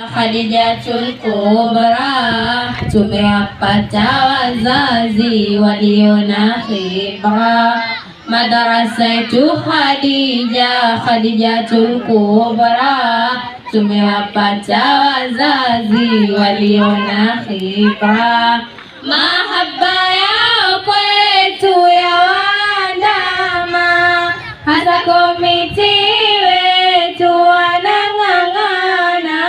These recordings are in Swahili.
Khadijatul Kubra, tumewapata wazazi walio na khibra. Madarasa yetu Khadijatul Kubra, tumewapata wazazi walio na khibra. Mahaba yao kwetu ya wandama, hasa komiti wetu wanang'ang'ana,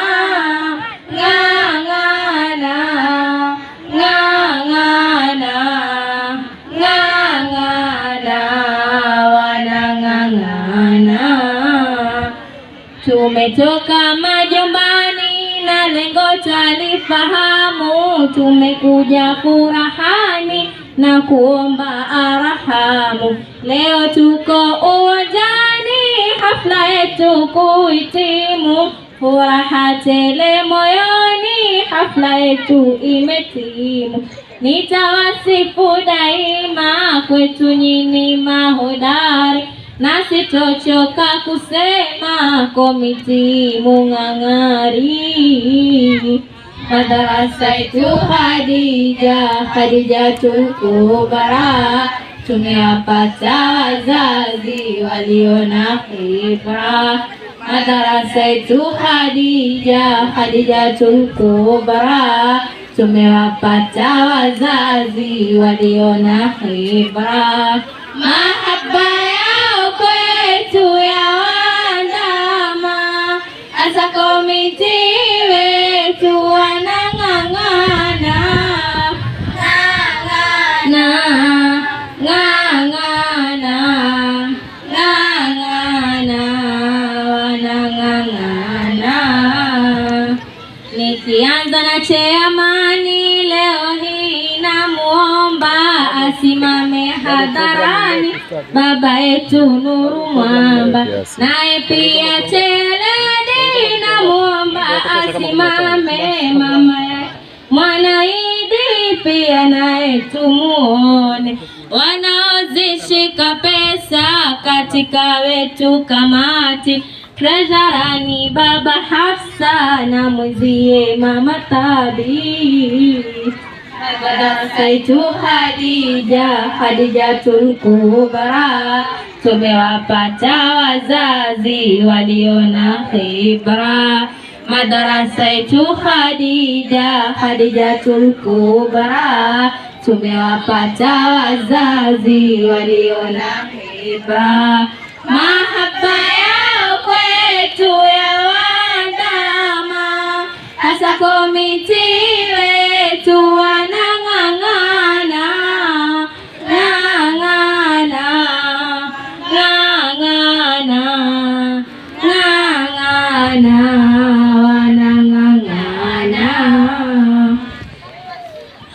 tumetoka majumbani na lengo twalifahamu, tumekuja furahani na kuomba arahamu. Leo tuko uwanjani, hafla yetu kuhitimu, furaha tele moyoni, hafla yetu imetimu. Nitawasifu daima, kwetu nyinyi mahodari, na sitochoka kusema komiti mung'ang'ari. Madarasa yetu Khadijatul Kubra, tumewapata wazazi walio na khibra. Madarasa yetu Khadijatul Kubra, tumewapata wazazi walio na khibra. Mahaba yao kwetu ya wandama, hasa komiti wetu wanang'ang'ana, wanang'ang'ana. Nikianza na chairmani leo hii, namuomba asimame hadharani baba yetu Nuru Mwamba, naye pia Cheledi namuomba asimame mama ya Mwanaidi, pia naye tumuone. Wanaozishika pesa katika wetu kamati, treasurani baba Hafsa na mwenzie mama Tabi. Madarasa yetu Khadijatul Kubra, tumewapata wazazi walio na khibra. Madarasa yetu Khadijatul Kubra, tumewapata wazazi walio na khibra. Mahaba yao kwetu ya wandama, hasa komiti wetu wanang'ang'ana, wanang'ang'ana.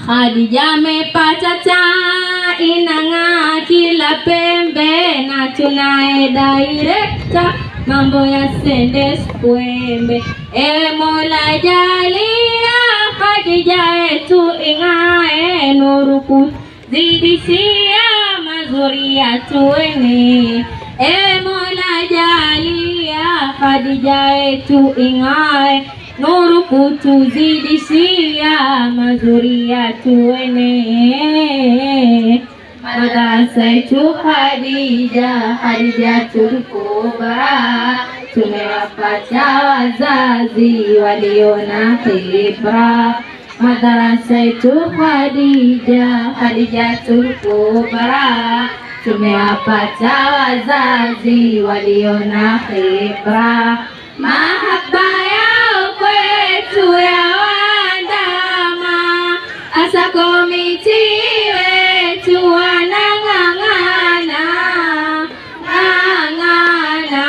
Khadija amepata taa inang'aa kila pembe, na tunaye director mambo ya Sende Skwembe. Ewe Mola jalia Khadija yetu ing'ae, nuru kuzidishia mazuri yatuene. Ewe Mola jalia Khadija yetu ing'ae, nuru kutuzidishia mazuri yatuene. Madarasa yetu Khadijatul Kubra, tumewapata wazazi walio na khibra. Madarasa yetu Khadijatul Kubra, tumewapata wazazi walio na khibra. Mahaba yao kwetu ya wandama, hasa komiti wetu wanang'ang'ana, wanang'ang'ana.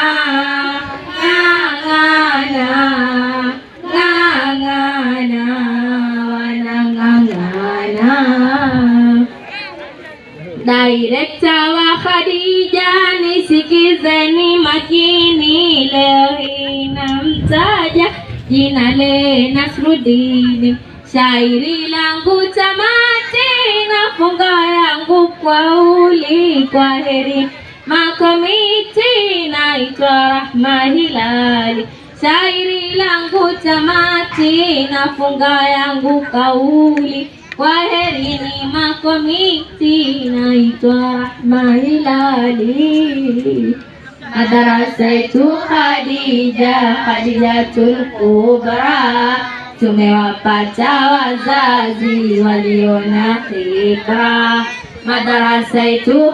Director wa Khadija, nisikizeni makini, leo hii namtaja jina le Nasruddin. Shairi langu tamati, nafunga yangu kwa uli, kwa heri makomiti, naitwa Rahma Hilali. shairi langu tamati, nafunga yangu kauli, kwaherini makomiti, naitwa Rahma Hilali. Madarasa yetu Khadijatul Kubra, tumewapata wazazi waliona khibra. Madarasa yetu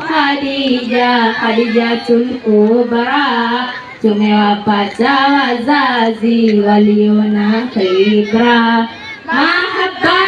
Khadijatul Kubra, tumewapata wazazi waliona khibra. Mahaba